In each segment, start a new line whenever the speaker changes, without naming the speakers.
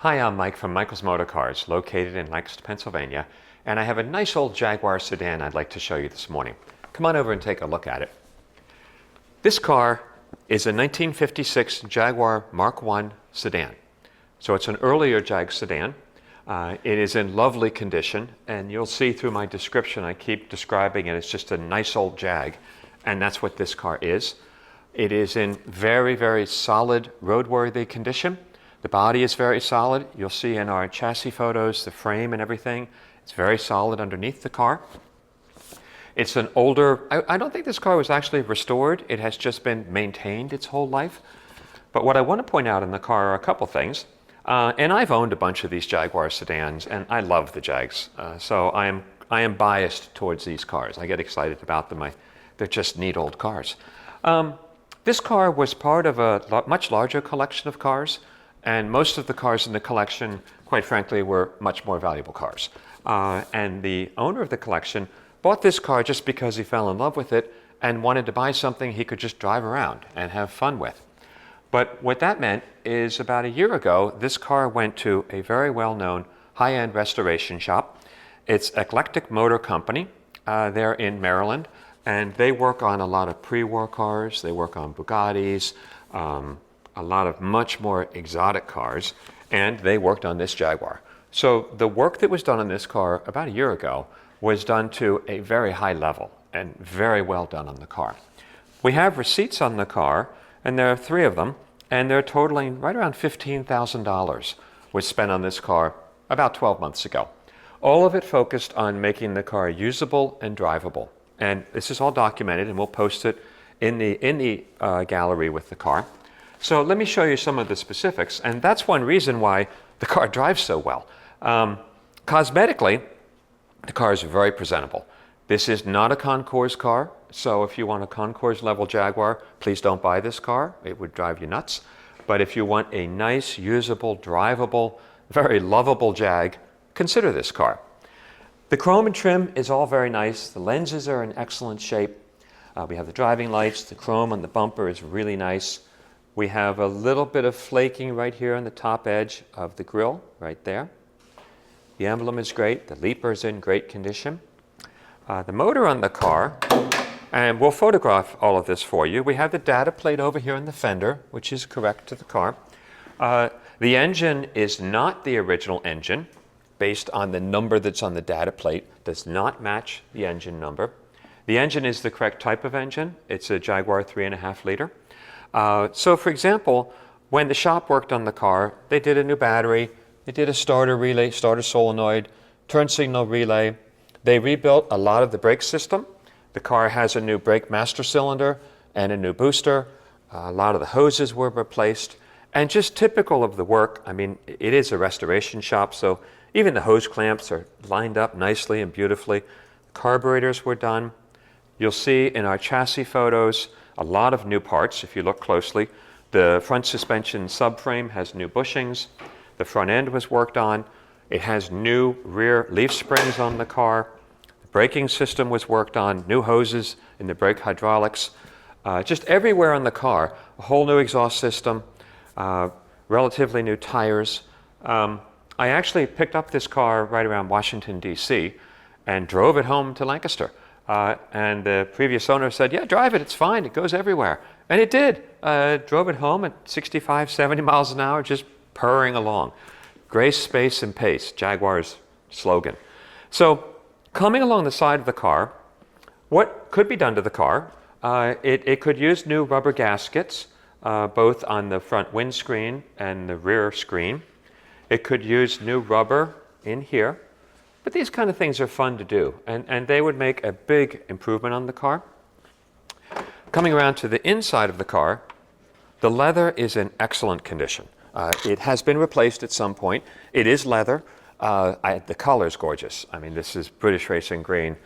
Hi, I'm Mike from Michael's Motor Cars, located in Lancaster, Pennsylvania, and I have a nice old Jaguar sedan I'd like to show you this morning. Come on over and take a look at it. This car is a 1956 Jaguar Mark I sedan. So it's an earlier Jag sedan. It is in lovely condition, and you'll see through my description I keep describing it as just a nice old Jag, and that's what this car is. It is in very, very solid roadworthy condition. The body is very solid. You'll see in our chassis photos, the frame and everything. It's very solid underneath the car. It's an older, I don't think this car was actually restored. It has just been maintained its whole life. But what I want to point out in the car are a couple things. And I've owned a bunch of these Jaguar sedans, and I love the Jags. So I am biased towards these cars. I get excited about them. They're just neat old cars. This car was part of a much larger collection of cars, and most of the cars in the collection, quite frankly, were much more valuable cars. And the owner of the collection bought this car just because he fell in love with it and wanted to buy something he could just drive around and have fun with. But what that meant is about a year ago, this car went to a very well-known high-end restoration shop. It's Eclectic Motor Company. They're in Maryland. And they work on a lot of pre-war cars. They work on Bugattis, a lot of much more exotic cars, and they worked on this Jaguar. So the work that was done on this car about a year ago was done to a very high level and very well done on the car. We have receipts on the car, and there are 3 of them, and they're totaling right around $15,000 was spent on this car about 12 months ago. All of it focused on making the car usable and drivable. And this is all documented, and we'll post it in the gallery with the car. So let me show you some of the specifics, and that's one reason why the car drives so well. Cosmetically, the car is very presentable. This is not a concours car, so if you want a concours level Jaguar, please don't buy this car. It would drive you nuts. But if you want a nice, usable, drivable, very lovable Jag, consider this car. The chrome and trim is all very nice. The lenses are in excellent shape. We have the driving lights. The chrome on the bumper is really nice. We have a little bit of flaking right here on the top edge of the grille, right there. The emblem is great. The leaper is in great condition. The motor on the car, and we'll photograph all of this for you. We have the data plate over here in the fender, which is correct to the car. The engine is not the original engine, based on the number that's on the data plate, does not match the engine number. The engine is the correct type of engine. It's a Jaguar 3.5 liter. So for example, when the shop worked on the car, they did a new battery, they did a starter relay, starter solenoid, turn signal relay. They rebuilt a lot of the brake system. The car has a new brake master cylinder and a new booster. A lot of the hoses were replaced. And just typical of the work, I mean, it is a restoration shop, so even the hose clamps are lined up nicely and beautifully. Carburetors were done. You'll see in our chassis photos a lot of new parts if you look closely. The front suspension subframe has new bushings. The front end was worked on. It has new rear leaf springs on the car. The braking system was worked on, new hoses in the brake hydraulics. Just everywhere on the car, a whole new exhaust system, relatively new tires. I actually picked up this car right around Washington, D.C. and drove it home to Lancaster. And the previous owner said, yeah, drive it, it's fine, it goes everywhere. And it did. Drove it home at 65, 70 miles an hour, just purring along. Grace, space, and pace, Jaguar's slogan. So coming along the side of the car, what could be done to the car? It could use new rubber gaskets, both on the front windscreen and the rear screen. It could use new rubber in here, but these kind of things are fun to do, and they would make a big improvement on the car. Coming around to the inside of the car, the leather is in excellent condition. It has been replaced at some point. It is leather. The color is gorgeous. I mean, this is British racing green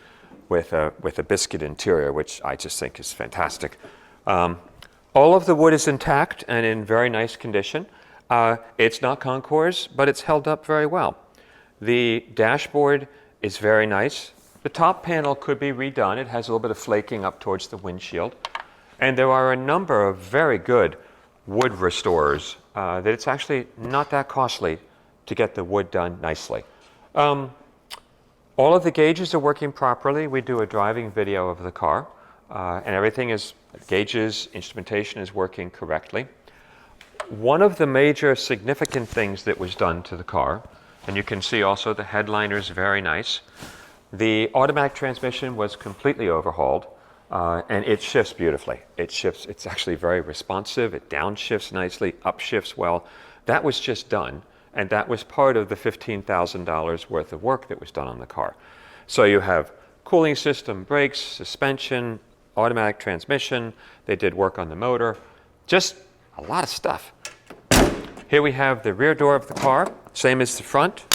with a biscuit interior, which I just think is fantastic. All of the wood is intact and in very nice condition. It's not concours, but it's held up very well. The dashboard is very nice. The top panel could be redone. It has a little bit of flaking up towards the windshield. And there are a number of very good wood restorers that it's actually not that costly to get the wood done nicely. All of the gauges are working properly. We do a driving video of the car, and everything is, gauges, instrumentation is working correctly. One of the major significant things that was done to the car, and you can see also the headliner is very nice. The automatic transmission was completely overhauled, and it shifts beautifully. It shifts, it's actually very responsive. It downshifts nicely, upshifts well. That was just done. And that was part of the $15,000 worth of work that was done on the car. So you have cooling system, brakes, suspension, automatic transmission. They did work on the motor. Just a lot of stuff. Here we have the rear door of the car, same as the front.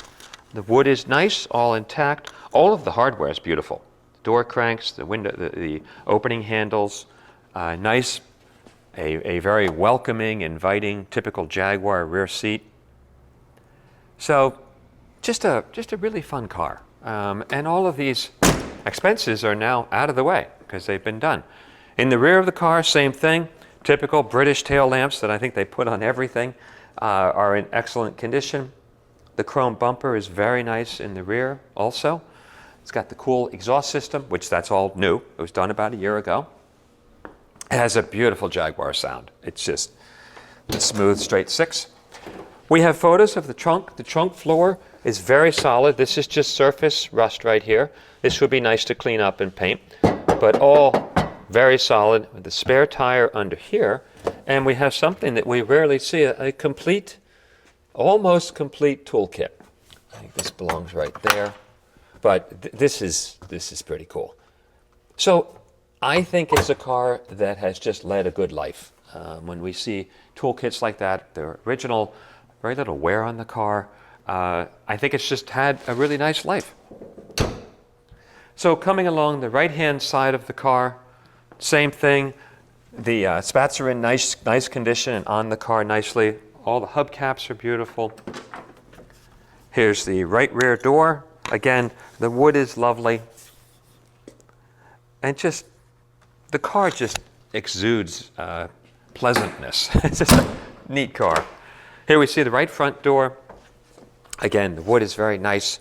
The wood is nice, all intact. All of the hardware is beautiful. Door cranks, the window, the opening handles, nice, a very welcoming, inviting, typical Jaguar rear seat. So just a really fun car. And all of these expenses are now out of the way because they've been done. In the rear of the car, same thing. Typical British tail lamps that I think they put on everything are in excellent condition. The chrome bumper is very nice in the rear also. It's got the cool exhaust system, which that's all new. It was done about a year ago. It has a beautiful Jaguar sound. It's just a smooth, straight six. We have photos of the trunk. The trunk floor is very solid. This is just surface rust right here. This would be nice to clean up and paint, but all very solid with the spare tire under here. And we have something that we rarely see, a complete, almost complete toolkit. I think this belongs right there, but this is pretty cool. So I think it's a car that has just led a good life. When we see toolkits like that, the original, very little wear on the car. I think it's just had a really nice life. So coming along the right-hand side of the car, same thing. The spats are in nice condition and on the car nicely. All the hubcaps are beautiful. Here's the right rear door. Again, the wood is lovely. And just, the car just exudes pleasantness. It's just a neat car. Here we see the right front door. Again, the wood is very nice.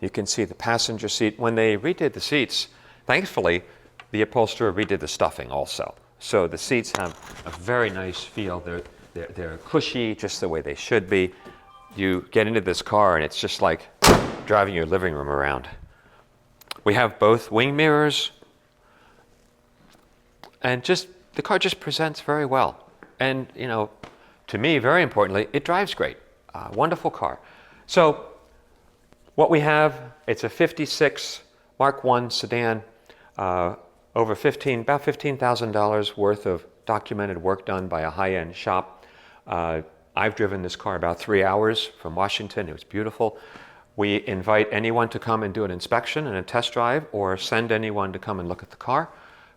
You can see the passenger seat. When they redid the seats, thankfully, the upholsterer redid the stuffing also. So the seats have a very nice feel. They're cushy, just the way they should be. You get into this car and it's just like driving your living room around. We have both wing mirrors. And just, the car just presents very well. And, you know, to me, very importantly, it drives great. Wonderful car. So what we have, it's a 56 Mark I sedan, about $15,000 worth of documented work done by a high-end shop. I've driven this car about 3 hours from Washington. It was beautiful. We invite anyone to come and do an inspection and a test drive, or send anyone to come and look at the car.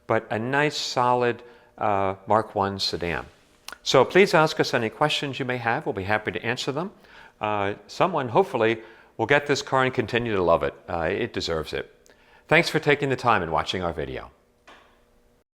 But a nice, solid Mark I sedan. So please ask us any questions you may have. We'll be happy to answer them. Someone, hopefully, will get this car and continue to love it. It deserves it. Thanks for taking the time and watching our video.